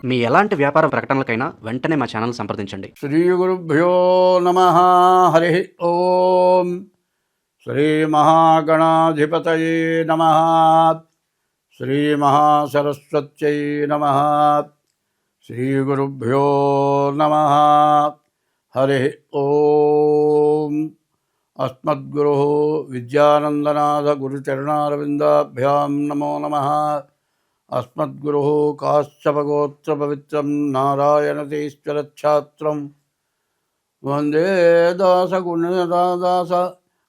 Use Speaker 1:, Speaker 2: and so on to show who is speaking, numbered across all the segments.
Speaker 1: మీ ఎలాంటి వ్యాపార ప్రకటనలకైనా వెంటనే మా ఛానల్ సంప్రదించండి.
Speaker 2: శ్రీ గురుభ్యో నమ. హరి ఓం. శ్రీ మహాగణాధిపతయే నమ. శ్రీ మహాసరస్వత్యై నమ. శ్రీ గురుభ్యో నమ. హరి ఓం. అస్మద్గురు విద్యానందనాథ గురుచరణారవిందాభ్యాం నమో నమః. అస్మద్గురు కాశ్యపగోత్రపవిత్రం నారాయణతీశ్వరఛాత్రం వందే దాసగుణదాస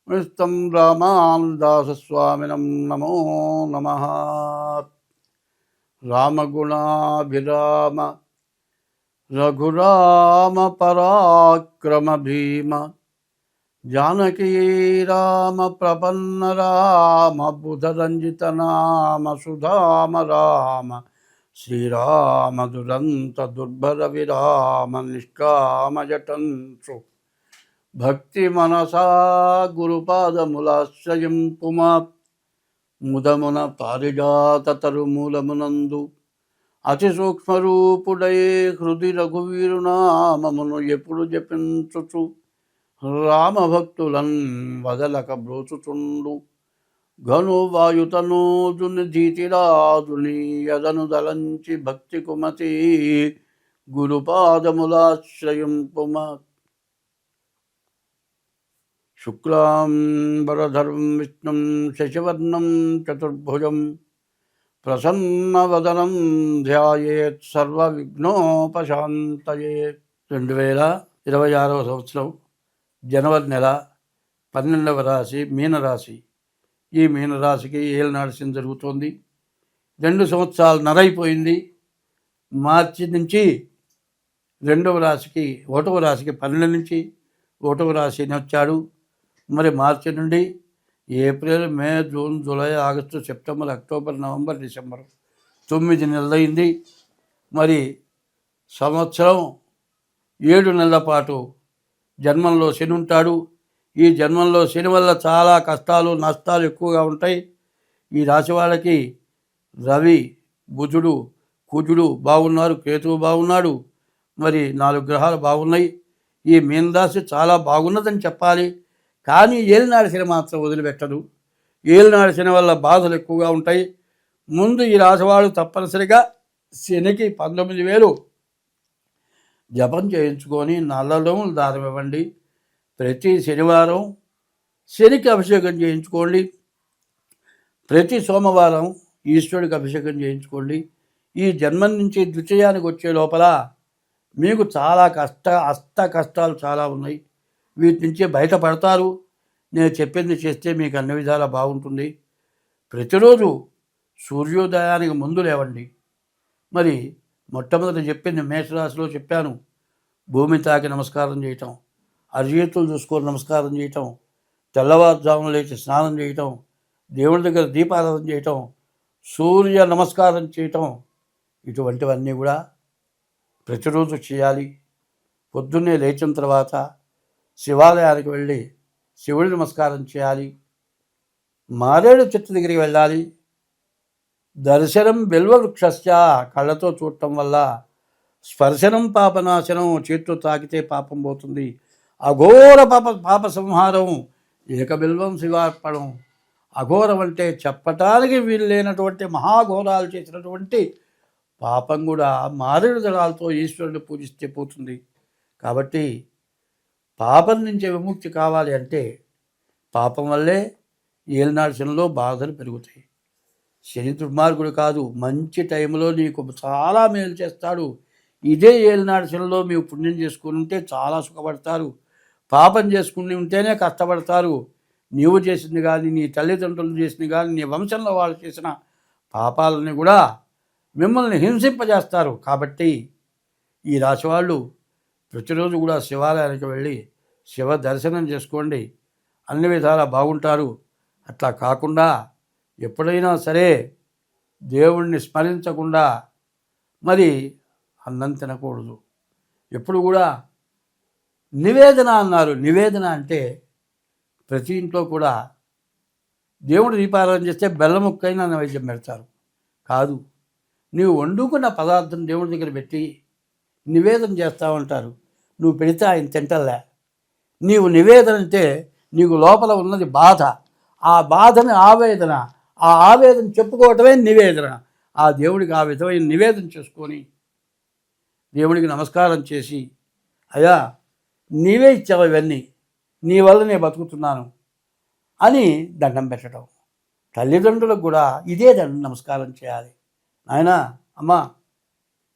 Speaker 2: మృస్తం రామానుదాసస్వామినం నమో నమః. రామగుణాభిరామ రఘురామ పరాక్రమ భీమ జానకీ రామ ప్రపన్న రామ బుధరంజిత నామ సుధామ రామ శ్రీరామ దురంత దుర్భర విరామ నిష్కామ జటంసు భక్తి మనసా గురుపాదములాశ్రయం పుమా ముదమున పారిజాత తరుమూలమునందు అతి సూక్ష్మరూపుడై హృది రఘువీరునామమును ఎప్పుడు జపించుచు రామభక్తులన్ వదలక బ్రోచుచుండు ఘను వాయుతనూజుని ధీతిరాజుని యదను దలంచి భక్తి కుమతి గురుపాదములాశ్రయింపుమ. శుక్లాంబరధరం విష్ణుం శశివర్ణం చతుర్భుజం ప్రసన్నవదనం ధ్యాయేత్ సర్వవిఘ్నోపశాంతయే. 2026వ సంవత్సరం జనవరి నెల 12వ రాశి మీనరాశి. ఈ మీనరాశికి ఏలనాడు శని జరుగుతోంది. 2 సంవత్సరాలు నరైపోయింది. మార్చి నుంచి 2వ రాశికి 1వ రాశికి 12 నుంచి 1వ రాశి వచ్చాడు. మరి మార్చి నుండి April, May, June, July, August, September, October, November, December 9 నెలలైంది. మరి సంవత్సరం 7 నెలల పాటు జన్మంలో శని ఉంటాడు. ఈ జన్మంలో శని వల్ల చాలా కష్టాలు నష్టాలు ఎక్కువగా ఉంటాయి. ఈ రాశి వాళ్ళకి రవి, బుధుడు, కుజుడు బాగున్నారు, కేతువు బాగున్నాడు. మరి 4 గ్రహాలు బాగున్నాయి. ఈ మీనరాశి చాలా బాగున్నదని చెప్పాలి. కానీ ఏలినాడు శని మాత్రం వదిలిపెట్టదు. ఏలినాడు శని వల్ల బాధలు ఎక్కువగా ఉంటాయి. ముందు ఈ రాశివాళ్ళు తప్పనిసరిగా శనికి 19,000 జపం చేయించుకొని నల్లలు దారం ఇవ్వండి. ప్రతి శనివారం శనికి అభిషేకం చేయించుకోండి. ప్రతి సోమవారం ఈశ్వరుడికి అభిషేకం చేయించుకోండి. ఈ జన్మం నుంచి ద్వితీయానికి వచ్చే లోపల మీకు చాలా అష్ట కష్టాలు చాలా ఉన్నాయి. వీటి నుంచి బయటపడతారు. నేను చెప్పింది చేస్తే మీకు అన్ని విధాలా బాగుంటుంది. ప్రతిరోజు సూర్యోదయానికి ముందు లేవండి. మరి మొట్టమొదట చెప్పింది మేషరాశిలో చెప్పాను. భూమి తాకి నమస్కారం చేయటం, అరిచేతులు చూసుకొని నమస్కారం చేయటం, తెల్లవారుజామున లేచి స్నానం చేయటం, దేవుడి దగ్గర దీపారాధన చేయటం, సూర్య నమస్కారం చేయటం, ఇటువంటివన్నీ కూడా ప్రతిరోజు చేయాలి. పొద్దున్నే లేచిన తర్వాత శివాలయానికి వెళ్ళి శివుడి నమస్కారం చేయాలి. మారేడు చెట్టు దగ్గరికి వెళ్ళాలి. దర్శనం బిల్వవృక్షస్య, కళ్ళతో చూడటం వల్ల, స్పర్శనం పాపనాశనం, చేతితో తాకితే పాపం పోతుంది. అఘోర పాప సంహారం, ఏకబిల్వం శివార్పణం. అఘోరం అంటే చెప్పటానికి వీల్లేనటువంటి మహాఘోరాలు చేసినటువంటి పాపం కూడా మారేడు దళాలతో ఈశ్వరుని పూజిస్తే పోతుంది. కాబట్టి పాపం నుంచి విముక్తి కావాలి అంటే పాపం వల్లే ఏలినాడు శనిలో బాధలు పెరుగుతాయి. శని దుర్మార్గుడు కాదు, మంచి టైంలో నీకు చాలా మేలు చేస్తాడు. ఇదే ఏలినాడు శనిలో మీరు పుణ్యం చేసుకుని ఉంటే చాలా సుఖపడతారు. పాపం చేసుకుని ఉంటేనే కష్టపడతారు. నీవు చేసింది కానీ, నీ తల్లిదండ్రులు చేసింది కానీ, నీ వంశంలో వాళ్ళు చేసిన పాపాలని కూడా మిమ్మల్ని హింసింపజేస్తారు. కాబట్టి ఈ రాశి వాళ్ళు ప్రతిరోజు కూడా శివాలయానికి వెళ్ళి శివ దర్శనం చేసుకోండి. అన్ని విధాలా బాగుంటారు. అట్లా కాకుండా ఎప్పుడైనా సరే దేవుణ్ణి స్మరించకుండా మరి అన్నం తినకూడదు. ఎప్పుడు కూడా నివేదన అన్నారు. నివేదన అంటే ప్రతి ఇంట్లో కూడా దేవుడు దీపారాధన చేస్తే బెల్లం ముక్కైనా నైవేద్యం పెడతారు. కాదు, నీవు వండుకున్న పదార్థం దేవుడి దగ్గర పెట్టి నివేదన చేస్తావంటారు. నువ్వు పెడితే ఆయన తింటలే. నీవు నివేదన అంటే నీకు లోపల ఉన్నది బాధ, ఆ బాధని ఆవేదన, ఆ ఆవేదన చెప్పుకోవటమే నివేదన. ఆ దేవుడికి ఆ విధమైన నివేదన చేసుకొని దేవుడికి నమస్కారం చేసి, అయ్యా నీవే ఇచ్చావు ఇవన్నీ, నీ వల్ల నేను బతుకుతున్నాను అని దండం పెట్టడం. తల్లిదండ్రులకు కూడా ఇదే నమస్కారం చేయాలి. నాయనా, అమ్మా,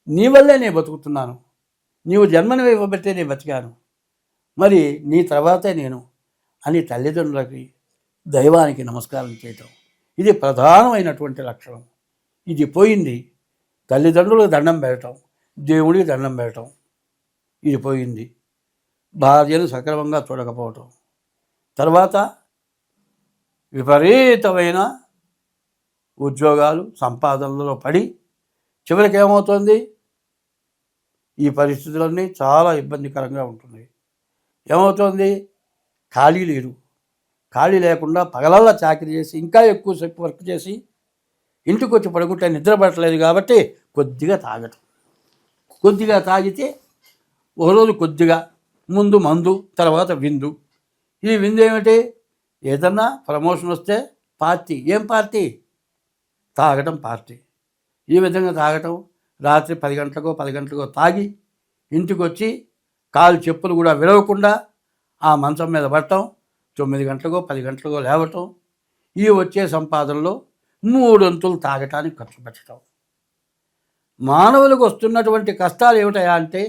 Speaker 2: నీ వల్లే నేను బతుకుతున్నాను, నీవు జన్మను ఇవ్వబట్టే నేను బతికాను, మరి నీ తర్వాతే నేను అని తల్లిదండ్రులకి దైవానికి నమస్కారం చేయటం ఇది ప్రధానమైనటువంటి లక్షణం. ఇది పోయింది. తల్లిదండ్రులకు దండం పెట్టడం, దేవుడికి దండం పెట్టడం ఇది పోయింది. భార్యను సక్రమంగా చూడకపోవటం, తర్వాత విపరీతమైన ఉద్యోగాలు సంపాదనలో పడి చివరికి ఏమవుతుంది, ఈ పరిస్థితులన్నీ చాలా ఇబ్బందికరంగా ఉంటున్నాయి. ఏమవుతుంది, ఖాళీ లేరు. ఖాళీ లేకుండా పగలల్లా చాకరీ చేసి ఇంకా ఎక్కువసేపు వర్క్ చేసి ఇంటికి వచ్చి పడుకుంటే నిద్ర పట్టలేదు కాబట్టి కొద్దిగా తాగటం. కొద్దిగా తాగితే ఒకరోజు కొద్దిగా, ముందు మందు, తర్వాత విందు. ఈ విందు ఏమిటి, ఏదన్నా ప్రమోషన్ వస్తే పార్టీ. ఏం పార్టీ, తాగటం పార్టీ. ఈ విధంగా తాగటం, రాత్రి 10 గంటలకో తాగి ఇంటికి వచ్చి కాలు చెప్పులు కూడా విరవకుండా ఆ మంచం మీద పడటం, 9 గంటలకో 10 గంటలకో లేవటం. ఈ వచ్చే సంపాదనలో 3 వంతులు తాగటానికి ఖర్చు పెట్టడం. మానవులకు వస్తున్నటువంటి కష్టాలు ఏమిటయా అంటే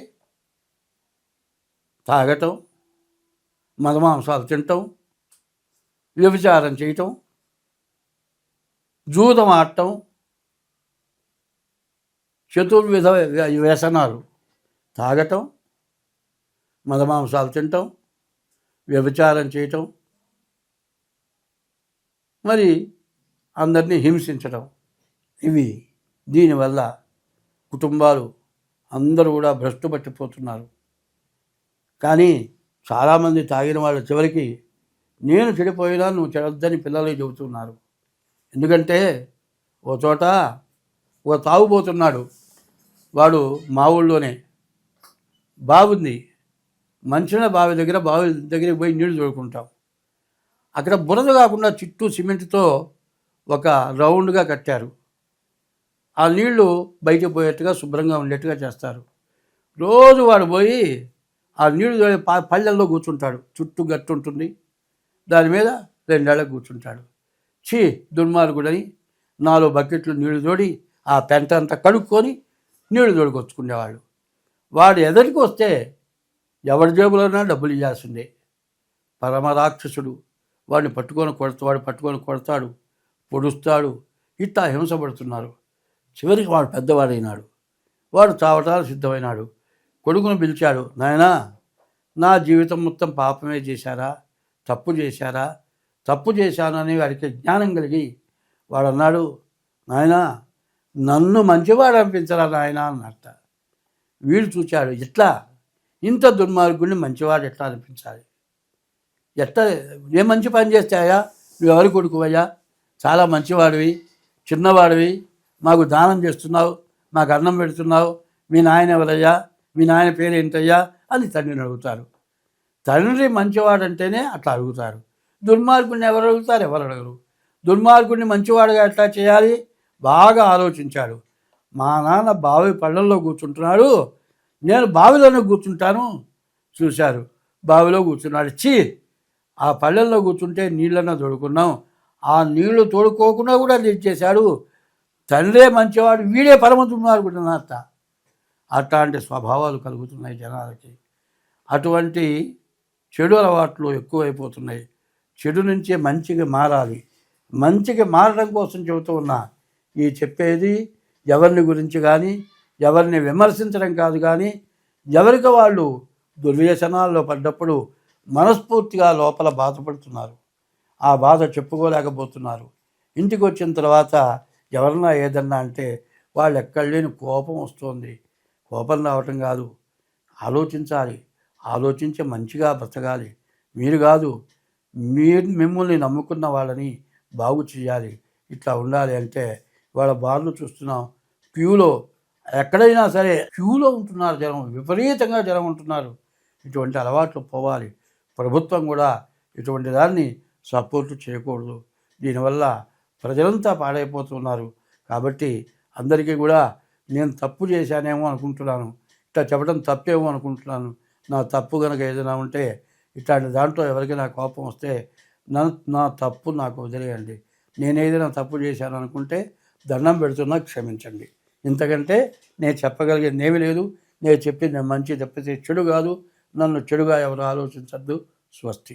Speaker 2: తాగటం, మదమాంసాలు తినటం, వ్యభిచారం చేయటం, జూదం ఆడటం, చతుర్విధ వ్యసనాలు. తాగటం, మదమాంసాలు తినటం, వ్యభిచారం చేయటం, మరి అందరినీ హింసించడం. ఇవి దీనివల్ల కుటుంబాలు అందరూ కూడా భ్రష్టు పట్టిపోతున్నారు. కానీ చాలామంది తాగిన వాళ్ళ చివరికి నేను చెడిపోయినా నువ్వు చెడొద్దని పిల్లలకి చెబుతున్నారు. ఎందుకంటే ఓ చోట ఒక తాగుబోతున్నాడు, వాడు మా ఊళ్ళోనే బావుంది, మంచినీళ్ళ బావి దగ్గరికి పోయి నీళ్లు తోడుకుంటాం. అక్కడ బురద కాకుండా చుట్టూ సిమెంట్తో ఒక రౌండ్గా కట్టారు. ఆ నీళ్లు బయటకు పోయేట్టుగా శుభ్రంగా ఉండేట్టుగా చేస్తారు. రోజు వాడు పోయి ఆ నీళ్లు పళ్ళల్లో కూర్చుంటాడు. చుట్టూ గట్టు ఉంటుంది, దాని మీద 2 ఏళ్ళకు కూర్చుంటాడు. దుర్మార్గుడని 4 బకెట్లు నీళ్లు తోడి ఆ పెంట అంతా కడుక్కొని నీళ్లు తోడుకొచ్చుకునేవాళ్ళు. వాడు ఎదరికి వస్తే ఎవరి జేబులోనా డబ్బులు ఇవ్వాల్సిందే. పరమరాక్షసుడు. వాడిని పట్టుకొని కొడతాడు, పొడుస్తాడు. ఇట్లా హింసపడుతున్నారు. చివరికి వాడు పెద్దవాడైనాడు, వాడు చావటానికి సిద్ధమైనాడు. కొడుకును పిలిచాడు, నాయనా, నా జీవితం మొత్తం పాపమే చేశారా, తప్పు చేశారా? తప్పు చేశాను అని వాడికి జ్ఞానం కలిగి వాడు అన్నాడు, నాయనా, నన్ను మంచివాడు అనిపించరా నాయనా అన్నట్ట. వీడు చూచాడు, ఎట్లా ఇంత దుర్మార్గుడిని మంచివాడు ఎట్లా అనిపించాలి, ఎట్లా ఏ మంచి పని చేస్తాయా, నువ్వు ఎవరి కొడుకువయ్యా, చాలా మంచివాడివి, చిన్నవాడివి, మాకు దానం చేస్తున్నావు, మాకు అన్నం పెడుతున్నావు, మీ నాయన ఎవరయ్యా, మీ నాయన పేరు ఏంటయ్యా అని తండ్రిని అడుగుతారు. తండ్రి మంచివాడంటేనే అట్లా అడుగుతారు. దుర్మార్గుడిని ఎవరు అడుగుతారు? ఎవరు అడగరు. దుర్మార్గుడిని మంచివాడుగా ఎట్లా చేయాలి బాగా ఆలోచించాడు. మా నాన్న బావి పళ్ళల్లో కూర్చుంటున్నాడు, నేను బావిలోనే కూర్చుంటాను. చూశారు, బావిలో కూర్చున్నాడు. ఆ పళ్ళల్లో కూర్చుంటే నీళ్ళన్నా తోడుకున్నాం, ఆ నీళ్లు తోడుకోకుండా కూడా తెచ్చేశాడు. తండ్రే మంచివాడు, వీడే పరమ దుర్మార్గుడు అన్నట్ట. అట్లాంటి స్వభావాలు కలుగుతున్నాయి జనాలకి. అటువంటి చెడు అలవాట్లు ఎక్కువైపోతున్నాయి. చెడు నుంచే మంచిగా మారాలి. మంచిగా మారడం కోసం చెబుతూ ఉన్నా. ఈ చెప్పేది ఎవరిని గురించి కానీ, ఎవరిని విమర్శించడం కాదు, కానీ ఎవరికి వాళ్ళు దుర్వ్యసనాల్లో పడ్డప్పుడు మనస్ఫూర్తిగా లోపల బాధపడుతున్నారు. ఆ బాధ చెప్పుకోలేకపోతున్నారు. ఇంటికి వచ్చిన తర్వాత ఎవరన్నా ఏదన్నా అంటే వాళ్ళు ఎక్కడ లేని కోపం వస్తుంది. కోపం రావటం కాదు, ఆలోచించాలి. ఆలోచించి మంచిగా బ్రతకాలి. మీరు కాదు, మిమ్మల్ని నమ్ముకున్న వాళ్ళని బాగు చేయాలి. ఇట్లా ఉండాలి అంటే వాళ్ళ బాధలు చూస్తున్నాం. క్యూలో ఎక్కడైనా సరే క్యూలో ఉంటున్నారు జనం, విపరీతంగా జనం ఉంటున్నారు. ఇటువంటి అలవాట్లు పోవాలి. ప్రభుత్వం కూడా ఇటువంటి దాన్ని సపోర్టు చేయకూడదు. దీనివల్ల ప్రజలంతా పాడైపోతున్నారు. కాబట్టి అందరికీ కూడా నేను తప్పు చేశానేమో అనుకుంటున్నాను, ఇట్లా చెప్పడం తప్పేమో అనుకుంటున్నాను. నా తప్పు కనుక ఏదైనా ఉంటే ఇట్లాంటి దాంట్లో ఎవరికైనా కోపం వస్తే నా తప్పు నాకు వదిలేయండి. నేను ఏదైనా తప్పు చేశాను అనుకుంటే దండం పెడుతున్నా, క్షమించండి. ఇంతకంటే నేను చెప్పగలిగేది ఏమీ లేదు. నేను చెప్పింది మంచి తప్పితే చెడు కాదు. నన్ను చెడుగా ఎవరు ఆలోచించద్దు. స్వస్తి.